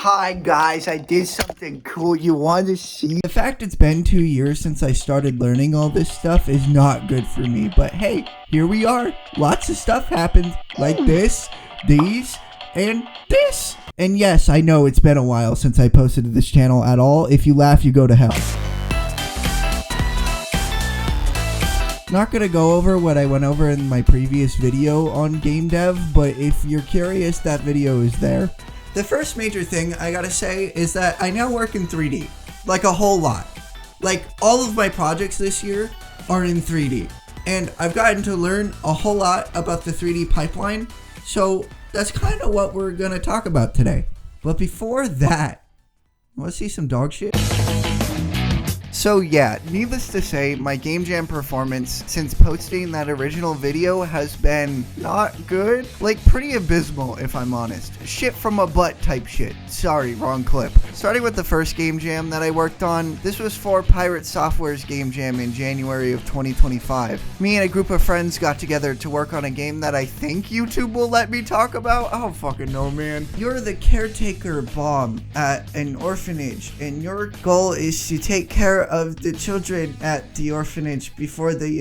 Hi guys, I did something cool. You want to see? The fact it's been 2 years since I started learning all this stuff is not good for me, but hey, here we are. Lots of stuff happened, like this, these, and this. And yes, I know it's been a while since I posted to this channel at all. If you laugh, you go to hell. Not gonna go over what I went over in my previous video on game dev, but if you're curious, that video is there. The first major thing I gotta say is that I now work in 3D. Like a whole lot. Like all of my projects this year are in 3D. And I've gotten to learn a whole lot about the 3D pipeline. So that's kind of what we're gonna talk about today. But before that, wanna see some dog shit? So yeah, needless to say, my game jam performance since posting that original video has been not good. Like pretty abysmal if I'm honest. Shit from a butt type shit. Sorry, wrong clip. Starting with the first game jam that I worked on, this was for Pirate Software's game jam in January of 2025. Me and a group of friends got together to work on a game that I think YouTube will let me talk about. I don't fucking know, man. You're the caretaker bomb at an orphanage, and your goal is to take care of the children at the orphanage before they,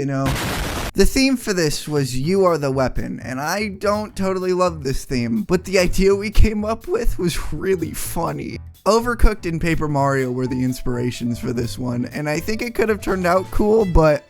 The theme for this was You Are the Weapon, and I don't totally love this theme, but the idea we came up with was really funny. Overcooked and Paper Mario were the inspirations for this one, and I think it could have turned out cool, but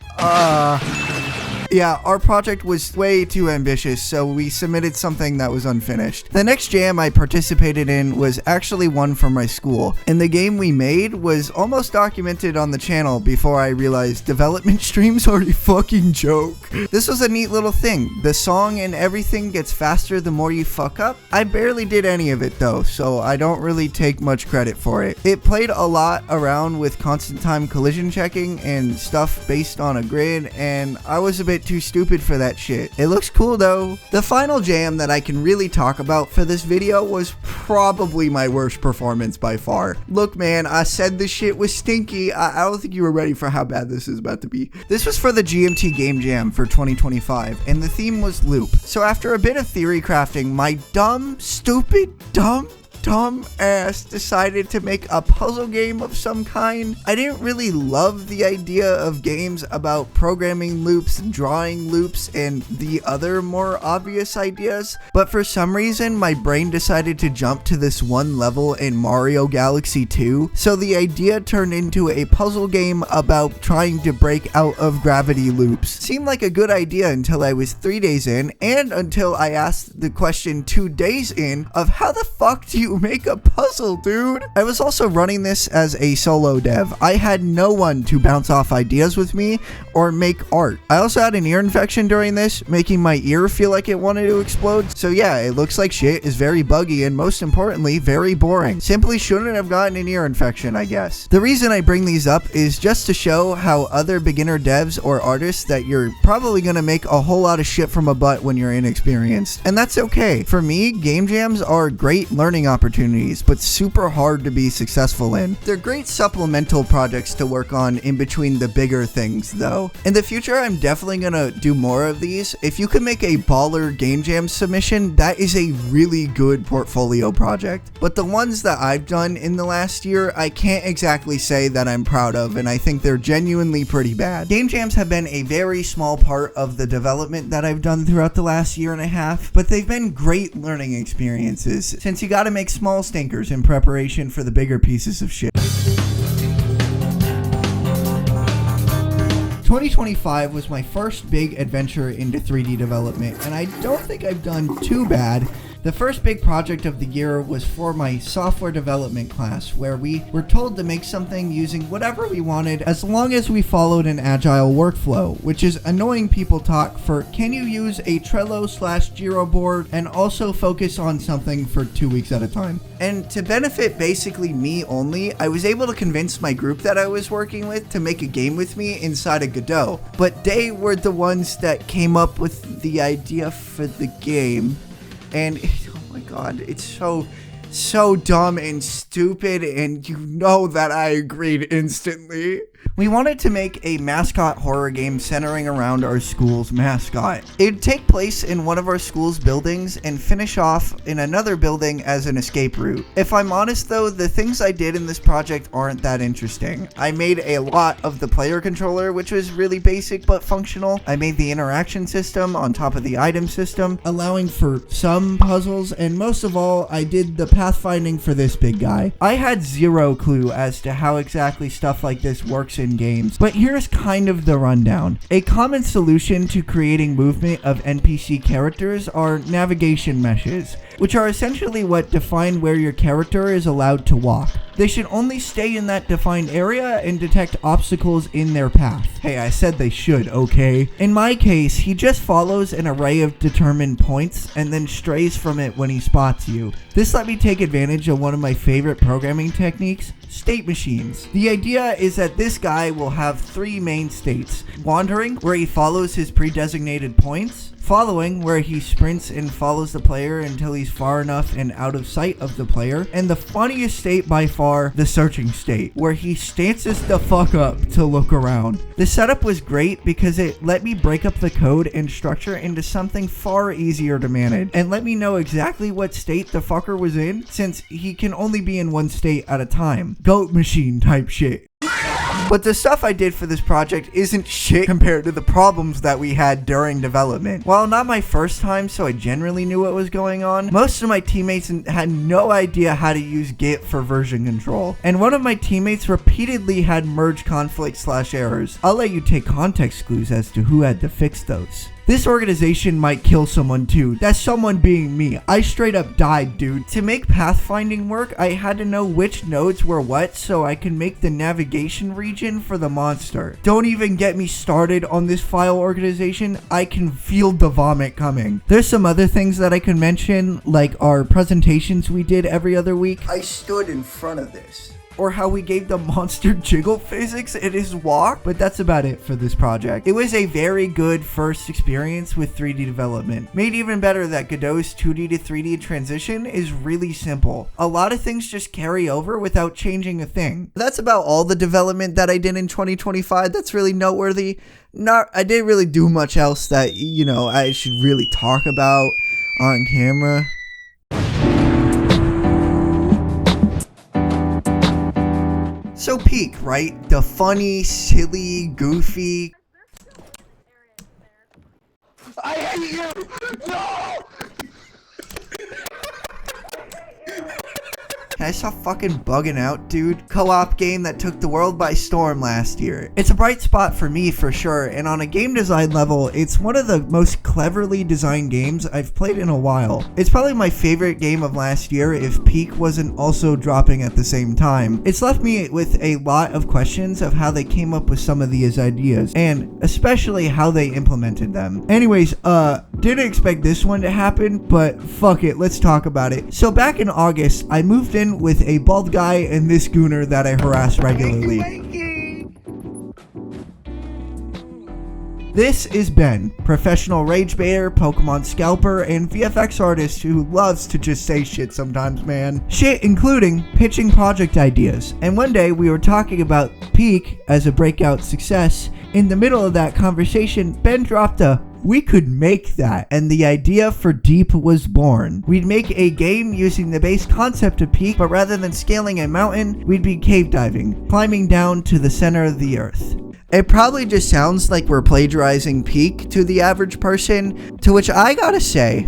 yeah, our project was way too ambitious, so we submitted something that was unfinished. The next jam I participated in was actually one from my school, and the game we made was almost documented on the channel before I realized development streams are a fucking joke. This was a neat little thing. The song and everything gets faster the more you fuck up. I barely did any of it though, so I don't really take much credit for it. It played a lot around with constant time collision checking and stuff based on a grid, and I was a bit too stupid for that shit. It looks cool though. The final jam that I can really talk about for this video was probably my worst performance by far. Look man, I said this shit was stinky. I don't think you were ready for how bad this is about to be. This was for the GMT Game Jam for 2025 and the theme was loop. So after a bit of theory crafting, my dumb ass decided to make a puzzle game of some kind. I didn't really love the idea of games about programming loops, drawing loops, and the other more obvious ideas, but for some reason my brain decided to jump to this one level in Mario Galaxy 2, so the idea turned into a puzzle game about trying to break out of gravity loops. Seemed like a good idea until I was 3 days in, and until I asked the question 2 days in of how the fuck do you make a puzzle, dude? I was also running this as a solo dev. I had no one to bounce off ideas with me or make art. I also had an ear infection during this, making my ear feel like it wanted to explode. So yeah, it looks like shit, is very buggy, and most importantly, very boring. Simply shouldn't have gotten an ear infection, I guess. The reason I bring these up is just to show how other beginner devs or artists that you're probably gonna make a whole lot of shit from a butt when you're inexperienced. And that's okay. For me, game jams are great learning opportunities, but super hard to be successful in. They're great supplemental projects to work on in between the bigger things though. In the future, I'm definitely gonna do more of these. If you can make a baller game jam submission, that is a really good portfolio project. But the ones that I've done in the last year, I can't exactly say that I'm proud of, and I think they're genuinely pretty bad. Game jams have been a very small part of the development that I've done throughout the last year and a half, but they've been great learning experiences, since you gotta make small stinkers in preparation for the bigger pieces of shit. 2025 was my first big adventure into 3D development, and I don't think I've done too bad. The first big project of the year was for my software development class, where we were told to make something using whatever we wanted as long as we followed an agile workflow, which is annoying people talk for can you use a Trello/Jira board and also focus on something for 2 weeks at a time. And to benefit basically me only, I was able to convince my group that I was working with to make a game with me inside of Godot, but they were the ones that came up with the idea for the game. And oh my god, it's so dumb and stupid, and you know that I agreed instantly. We wanted to make a mascot horror game centering around our school's mascot. It'd take place in one of our school's buildings and finish off in another building as an escape route. If I'm honest though, the things I did in this project aren't that interesting. I made a lot of the player controller, which was really basic but functional. I made the interaction system on top of the item system, allowing for some puzzles, and most of all, I did the pathfinding for this big guy. I had zero clue as to how exactly stuff like this works in games, but here's kind of the rundown. A common solution to creating movement of NPC characters are navigation meshes, which are essentially what define where your character is allowed to walk. They should only stay in that defined area and detect obstacles in their path. Hey, I said they should, okay? In my case, he just follows an array of determined points and then strays from it when he spots you. This let me take advantage of one of my favorite programming techniques, state machines. The idea is that this guy will have 3 main states: wandering, where he follows his pre-designated points; following, where he sprints and follows the player until he's far enough and out of sight of the player; and the funniest state by far, the searching state, where he stances the fuck up to look around. The setup was great because it let me break up the code and structure into something far easier to manage, and let me know exactly what state the fucker was in, since he can only be in one state at a time. Goat machine type shit. But the stuff I did for this project isn't shit compared to the problems that we had during development. While not my first time, so I generally knew what was going on, most of my teammates had no idea how to use Git for version control. And one of my teammates repeatedly had merge conflict/errors. I'll let you take context clues as to who had to fix those. This organization might kill someone too. That's someone being me. I straight up died, dude. To make pathfinding work, I had to know which nodes were what so I could make the navigation region for the monster. Don't even get me started on this file organization. I can feel the vomit coming. There's some other things that I could mention, like our presentations we did every other week. I stood in front of this. Or how we gave the monster jiggle physics in his walk, but that's about it for this project. It was a very good first experience with 3D development. Made even better that Godot's 2D to 3D transition is really simple. A lot of things just carry over without changing a thing. That's about all the development that I did in 2025. That's really noteworthy. I didn't really do much else that, I should really talk about on camera. So Peak, right? The funny, silly, goofy... I hate you! No! Can I stop fucking bugging out, dude? Co-op game that took the world by storm last year. It's a bright spot for me for sure, and on a game design level, it's one of the most cleverly designed games I've played in a while. It's probably my favorite game of last year if Peak wasn't also dropping at the same time. It's left me with a lot of questions of how they came up with some of these ideas, and especially how they implemented them. Anyways, didn't expect this one to happen, but fuck it, let's talk about it. So back in August, I moved in with a bald guy and this gooner that I harass regularly. This is Ben, professional rage baiter, Pokemon scalper, and VFX artist who loves to just say shit sometimes, man. Shit including pitching project ideas. And one day we were talking about Peak as a breakout success. In the middle of that conversation, Ben dropped a "we could make that," and the idea for Deep was born. We'd make a game using the base concept of Peak, but rather than scaling a mountain, we'd be cave diving, climbing down to the center of the earth. It probably just sounds like we're plagiarizing Peak to the average person, to which I gotta say,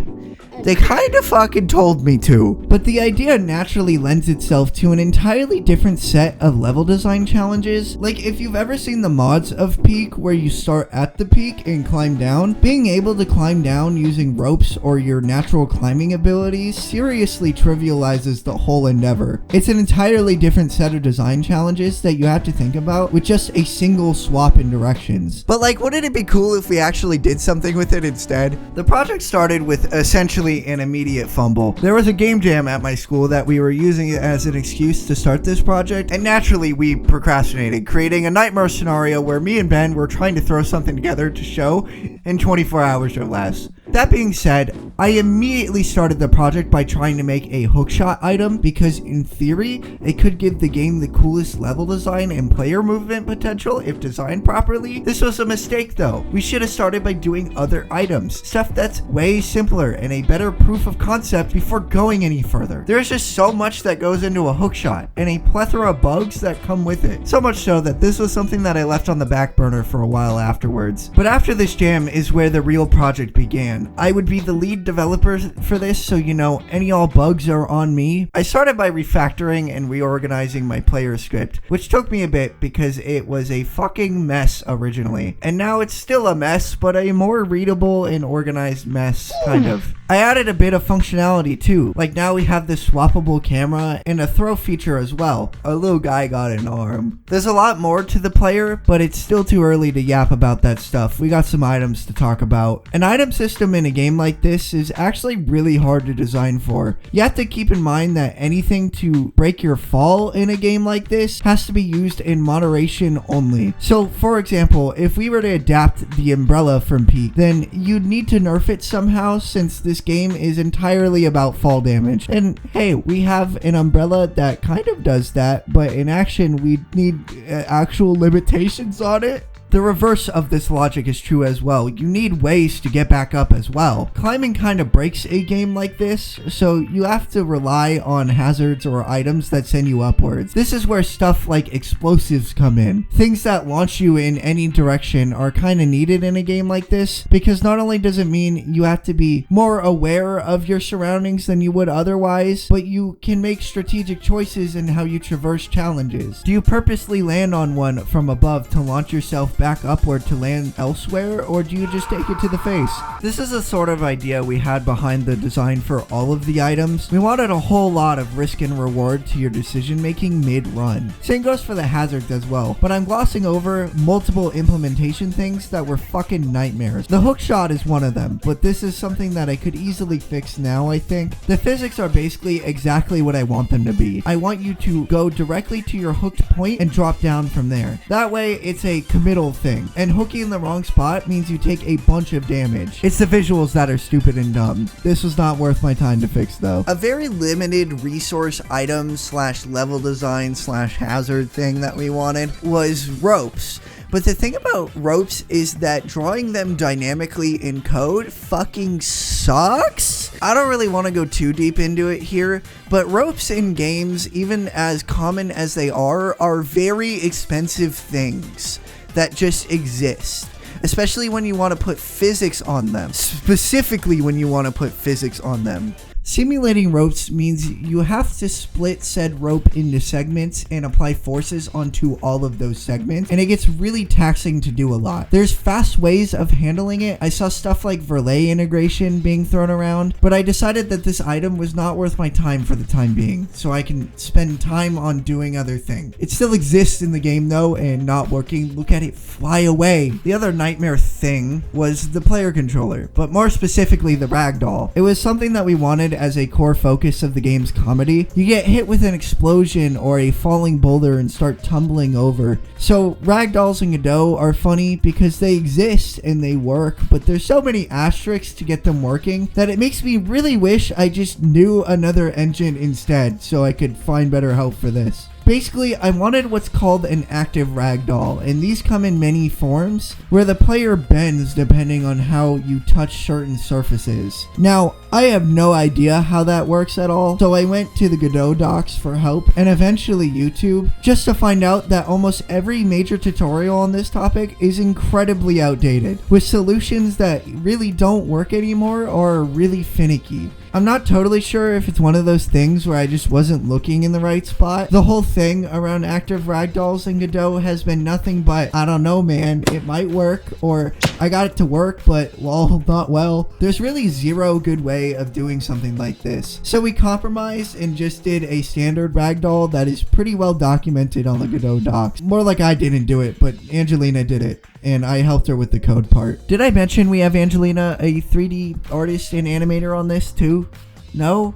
they kinda fucking told me to. But the idea naturally lends itself to an entirely different set of level design challenges. Like if you've ever seen the mods of Peak where you start at the peak and climb down, being able to climb down using ropes or your natural climbing abilities seriously trivializes the whole endeavor. It's an entirely different set of design challenges that you have to think about with just a single swap in directions. But like, wouldn't it be cool if we actually did something with it instead? The project started with essentially an immediate fumble. There was a game jam at my school that we were using it as an excuse to start this project, and naturally we procrastinated, creating a nightmare scenario where me and Ben were trying to throw something together to show in 24 hours or less. That being said, I immediately started the project by trying to make a hookshot item because in theory, it could give the game the coolest level design and player movement potential if designed properly. This was a mistake though. We should have started by doing other items, stuff that's way simpler and a better proof of concept before going any further. There's just so much that goes into a hookshot and a plethora of bugs that come with it. So much so that this was something that I left on the back burner for a while afterwards. But after this jam is where the real project began. I would be the lead developer for this, so you know, any all bugs are on me. I started by refactoring and reorganizing my player script, which took me a bit because it was a fucking mess originally. And now it's still a mess, but a more readable and organized mess, kind of. I added a bit of functionality too, like now we have this swappable camera and a throw feature as well. Our little guy got an arm. There's a lot more to the player, but it's still too early to yap about that stuff. We got some items to talk about. An item system in a game like this is actually really hard to design for. You have to keep in mind that anything to break your fall in a game like this has to be used in moderation only. So for example, if we were to adapt the umbrella from Peak, then you'd need to nerf it somehow since this game is entirely about fall damage. And hey, we have an umbrella that kind of does that, but in action we need actual limitations on it. The reverse of this logic is true as well. You need ways to get back up as well. Climbing kind of breaks a game like this, so you have to rely on hazards or items that send you upwards. This is where stuff like explosives come in. Things that launch you in any direction are kind of needed in a game like this, because not only does it mean you have to be more aware of your surroundings than you would otherwise, but you can make strategic choices in how you traverse challenges. Do you purposely land on one from above to launch yourself back upward to land elsewhere, or do you just take it to the face? This is a sort of idea we had behind the design for all of the items. We wanted a whole lot of risk and reward to your decision making mid-run. Same goes for the hazards as well, but I'm glossing over multiple implementation things that were fucking nightmares. The hook shot is one of them, but this is something that I could easily fix now, I think. The physics are basically exactly what I want them to be. I want you to go directly to your hooked point and drop down from there. That way it's a committal thing, and hooking in the wrong spot means you take a bunch of damage. It's the visuals that are stupid and dumb. This was not worth my time to fix though. A very limited resource item slash level design slash hazard thing that we wanted was ropes. But the thing about ropes is that drawing them dynamically in code fucking sucks. I don't really want to go too deep into it here, but ropes in games, even as common as they are very expensive things that just exist, especially when you want to put physics on them. Specifically when you want to put physics on them. Simulating ropes means you have to split said rope into segments and apply forces onto all of those segments, and it gets really taxing to do a lot. There's fast ways of handling it. I saw stuff like Verlet integration being thrown around, but I decided that this item was not worth my time for the time being, so I can spend time on doing other things. It still exists in the game though, and not working. Look at it fly away. The other nightmare thing was the player controller, but more specifically the ragdoll. It was something that we wanted as a core focus of the game's comedy. You get hit with an explosion or a falling boulder and start tumbling over. So ragdolls in Godot are funny because they exist and they work, but there's so many asterisks to get them working that it makes me really wish I just knew another engine instead so I could find better help for this. Basically, I wanted what's called an active ragdoll, and these come in many forms, where the player bends depending on how you touch certain surfaces. Now, I have no idea how that works at all, so I went to the Godot docs for help, and eventually YouTube, just to find out that almost every major tutorial on this topic is incredibly outdated, with solutions that really don't work anymore or are really finicky. I'm not totally sure if it's one of those things where I just wasn't looking in the right spot. The whole thing around active ragdolls in Godot has been nothing but, I don't know man, it might work, or I got it to work, but well, not well. There's really zero good way of doing something like this. So we compromised and just did a standard ragdoll that is pretty well documented on the Godot docs. More like I didn't do it, but Angelina did it, and I helped her with the code part. Did I mention we have Angelina, a 3D artist and animator on this too? No?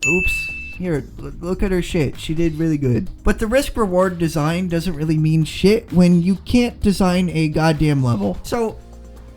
Oops. Here, look at her shit. She did really good. But the risk-reward design doesn't really mean shit when you can't design a goddamn level. So,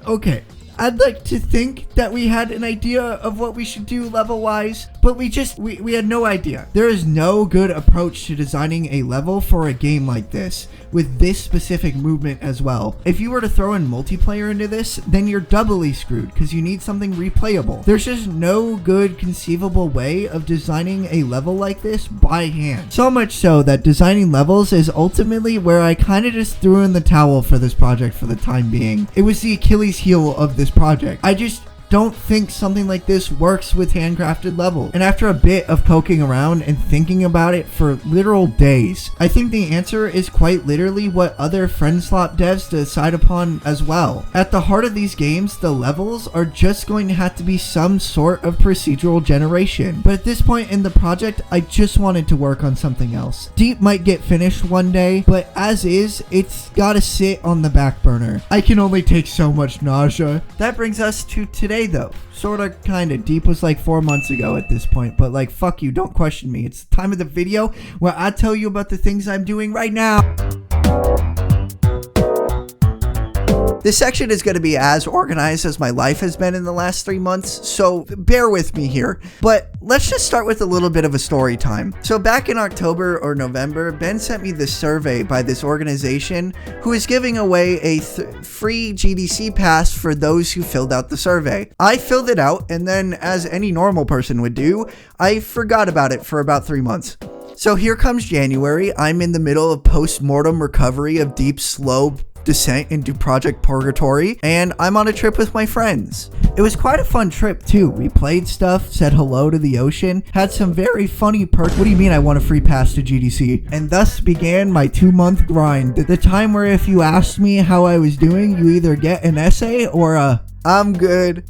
okay. I'd like to think that we had an idea of what we should do level-wise, but we had no idea. There is no good approach to designing a level for a game like this, with this specific movement as well. If you were to throw in multiplayer into this, then you're doubly screwed, because you need something replayable. There's just no good conceivable way of designing a level like this by hand. So much so that designing levels is ultimately where I kind of just threw in the towel for this project for the time being. It was the Achilles heel of this project. I just don't think something like this works with handcrafted levels. And after a bit of poking around and thinking about it for literal days, I think the answer is quite literally what other friend-slop devs decide upon as well. At the heart of these games, the levels are just going to have to be some sort of procedural generation. But at this point in the project, I just wanted to work on something else. Deep might get finished one day, but as is, it's gotta sit on the back burner. I can only take so much nausea. That brings us to today though. Sorta, kinda. Deep was like 4 months ago at this point, but like, fuck you, don't question me. It's the time of the video where I tell you about the things I'm doing right now. This section is going to be as organized as my life has been in the last 3 months, so bear with me here. But let's just start with a little bit of a story time. So back in October or November, Ben sent me this survey by this organization who is giving away a free GDC pass for those who filled out the survey. I filled it out, and then, as any normal person would do, I forgot about it for about 3 months. So here comes January. I'm in the middle of post-mortem recovery of Deep's slow descent into Project Purgatory, and I'm on a trip with my friends. It was quite a fun trip too. We played stuff, said hello to the ocean, had some very funny perks. What do you mean I want a free pass to GDC? And thus began my 2-month grind. The time where if you asked me how I was doing, you either get an essay or a "I'm good."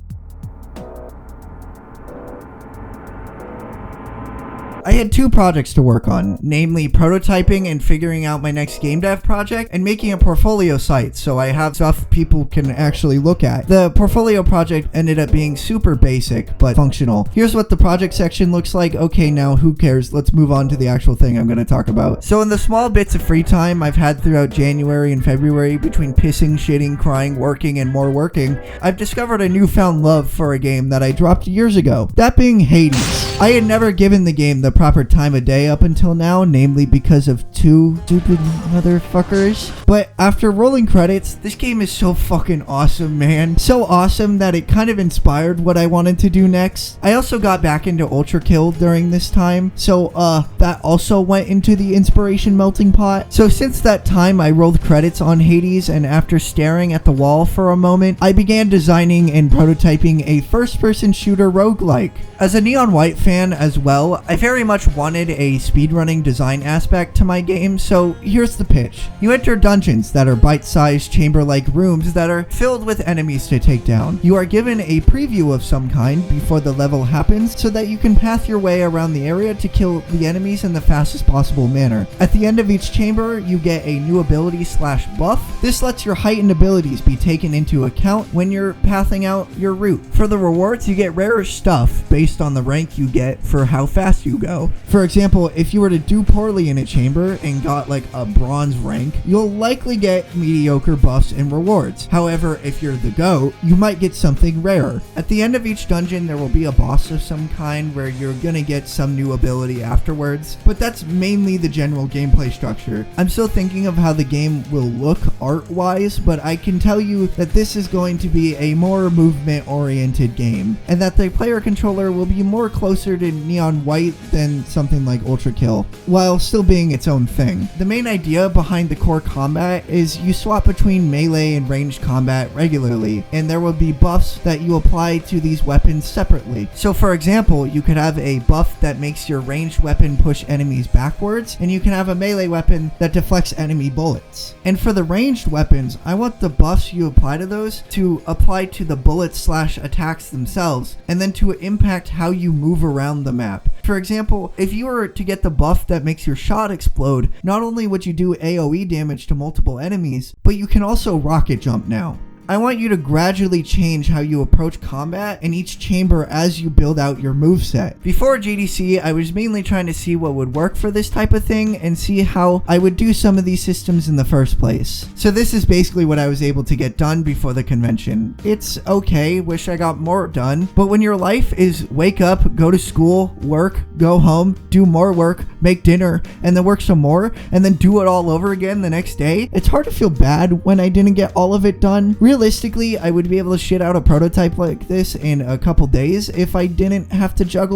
I had 2 projects to work on, namely prototyping and figuring out my next game dev project, and making a portfolio site so I have stuff people can actually look at. The portfolio project ended up being super basic but functional. Here's what the project section looks like. Okay, now who cares? Let's move on to the actual thing I'm going to talk about. So in the small bits of free time I've had throughout January and February, between pissing, shitting, crying, working, and more working, I've discovered a newfound love for a game that I dropped years ago. That being Hades. I had never given the game the proper time of day up until now, namely because of 2 stupid motherfuckers. But after rolling credits, this game is so fucking awesome, man. So awesome that it kind of inspired what I wanted to do next. I also got back into Ultra Kill during this time, so that also went into the inspiration melting pot. So since that time, I rolled credits on Hades, and after staring at the wall for a moment, I began designing and prototyping a first-person shooter roguelike. As a Neon White fan as well, I very much wanted a speedrunning design aspect to my game, so here's the pitch. You enter dungeons that are bite-sized chamber-like rooms that are filled with enemies to take down. You are given a preview of some kind before the level happens so that you can path your way around the area to kill the enemies in the fastest possible manner. At the end of each chamber, you get a new ability / buff. This lets your heightened abilities be taken into account when you're pathing out your route. For the rewards, you get rarer stuff based on the rank you get for how fast you go. For example, if you were to do poorly in a chamber and got like a bronze rank, you'll likely get mediocre buffs and rewards. However, if you're the GOAT, you might get something rarer. At the end of each dungeon, there will be a boss of some kind where you're gonna get some new ability afterwards, but that's mainly the general gameplay structure. I'm still thinking of how the game will look art-wise, but I can tell you that this is going to be a more movement-oriented game, and that the player controller will be more closer to Neon White than something like Ultra Kill, while still being its own thing. The main idea behind the core combat is you swap between melee and ranged combat regularly, and there will be buffs that you apply to these weapons separately. So for example, you could have a buff that makes your ranged weapon push enemies backwards, and you can have a melee weapon that deflects enemy bullets. And for the ranged weapons, I want the buffs you apply to those to apply to the bullets / attacks themselves, and then to impact how you move around the map. For example, if you were to get the buff that makes your shot explode, not only would you do AoE damage to multiple enemies, but you can also rocket jump now. I want you to gradually change how you approach combat in each chamber as you build out your moveset. Before GDC, I was mainly trying to see what would work for this type of thing and see how I would do some of these systems in the first place. So this is basically what I was able to get done before the convention. It's okay, wish I got more done, but when your life is wake up, go to school, work, go home, do more work, make dinner, and then work some more, and then do it all over again the next day, it's hard to feel bad when I didn't get all of it done. Realistically, I would be able to shit out a prototype like this in a couple days if I didn't have to juggle,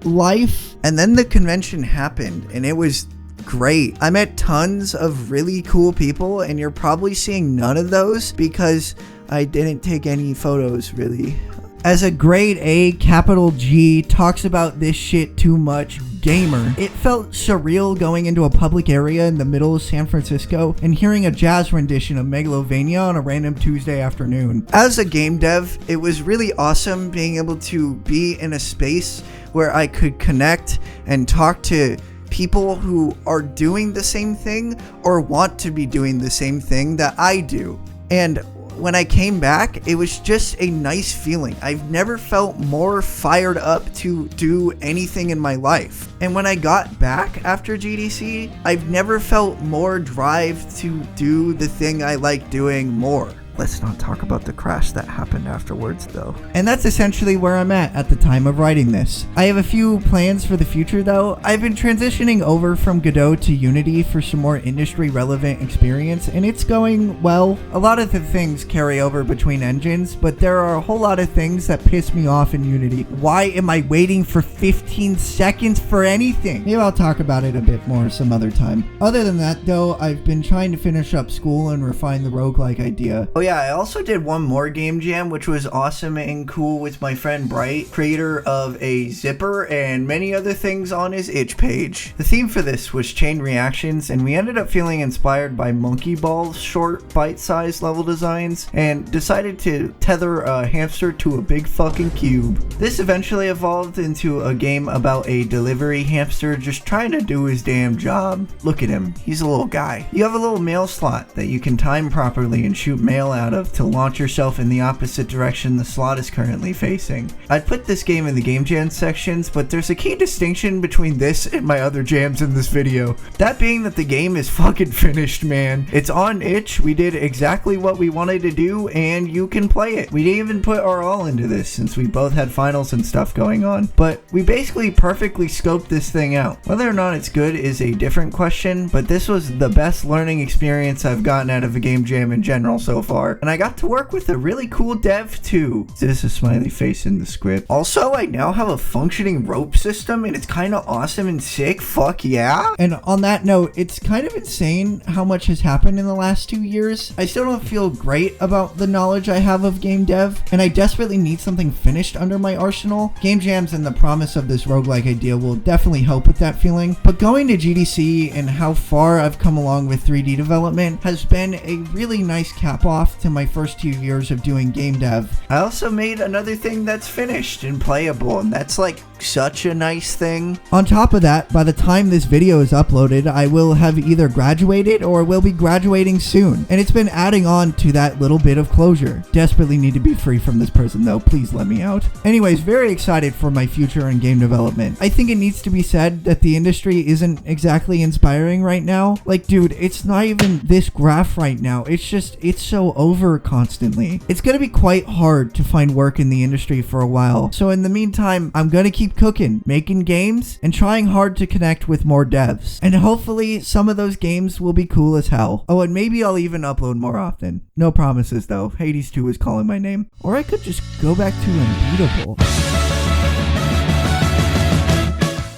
life. And then the convention happened, and it was great. I met tons of really cool people, and you're probably seeing none of those because I didn't take any photos, really. As a grade A, capital G, talks about this shit too much gamer, it felt surreal going into a public area in the middle of San Francisco and hearing a jazz rendition of Megalovania on a random Tuesday afternoon. As a game dev, it was really awesome being able to be in a space where I could connect and talk to people who are doing the same thing or want to be doing the same thing that I do. And when I came back, it was just a nice feeling. I've never felt more fired up to do anything in my life. And when I got back after GDC, I've never felt more drive to do the thing I like doing more. Let's not talk about the crash that happened afterwards, though. And that's essentially where I'm at the time of writing this. I have a few plans for the future, though. I've been transitioning over from Godot to Unity for some more industry-relevant experience, and it's going well. A lot of the things carry over between engines, but there are a whole lot of things that piss me off in Unity. Why am I waiting for 15 seconds for anything? Maybe I'll talk about it a bit more some other time. Other than that, though, I've been trying to finish up school and refine the roguelike idea. Oh yeah, I also did one more game jam, which was awesome and cool, with my friend Bright, creator of a zipper and many other things on his itch page. The theme for this was chain reactions, and we ended up feeling inspired by Monkey Ball's short, bite-sized level designs, and decided to tether a hamster to a big fucking cube. This eventually evolved into a game about a delivery hamster just trying to do his damn job. Look at him, he's a little guy. You have a little mail slot that you can time properly and shoot mail out of to launch yourself in the opposite direction the slot is currently facing. I'd put this game in the game jam sections, but there's a key distinction between this and my other jams in this video. That being that the game is fucking finished, man. It's on itch, we did exactly what we wanted to do, and you can play it. We didn't even put our all into this since we both had finals and stuff going on, but we basically perfectly scoped this thing out. Whether or not it's good is a different question, but this was the best learning experience I've gotten out of a game jam in general so far. And I got to work with a really cool dev too. There's a smiley face in the script. Also, I now have a functioning rope system, and it's kind of awesome and sick. Fuck yeah. And on that note, it's kind of insane how much has happened in the last 2 years. I still don't feel great about the knowledge I have of game dev, and I desperately need something finished under my arsenal. Game jams and the promise of this roguelike idea will definitely help with that feeling, but going to GDC and how far I've come along with 3D development has been a really nice cap off to my first 2 years of doing game dev. I also made another thing that's finished and playable, and that's like such a nice thing. On top of that, by the time this video is uploaded, I will have either graduated or will be graduating soon, and it's been adding on to that little bit of closure. Desperately need to be free from this prison though, please let me out. Anyways, very excited for my future in game development. I think it needs to be said that the industry isn't exactly inspiring right now. Like, dude, it's not even this graph right now, it's so over constantly. It's gonna be quite hard to find work in the industry for a while, so in the meantime, I'm gonna keep cooking, making games, and trying hard to connect with more devs. And hopefully some of those games will be cool as hell. Oh, and maybe I'll even upload more often. No promises though. Hades 2 is calling my name. Or I could just go back to Unbeatable.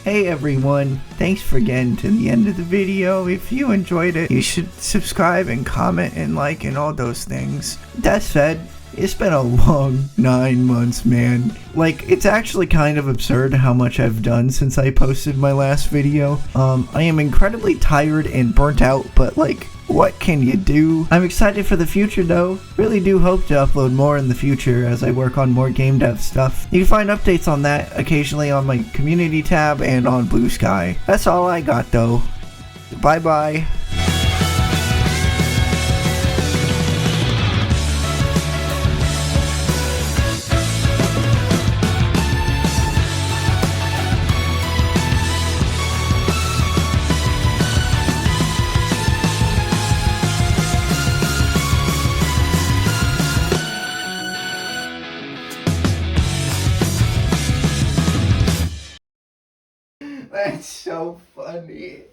Hey everyone, thanks for getting to the end of the video. If you enjoyed it, you should subscribe and comment and like and all those things. That said, it's been a long 9 months, man. Like, it's actually kind of absurd how much I've done since I posted my last video. I am incredibly tired and burnt out, but like, what can you do? I'm excited for the future though. Really do hope to upload more in the future as I work on more game dev stuff. You can find updates on that occasionally on my community tab and on Blue Sky. That's all I got though. Bye bye. so funny.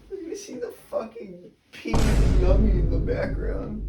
You're gonna see the fucking pee yummy in the background.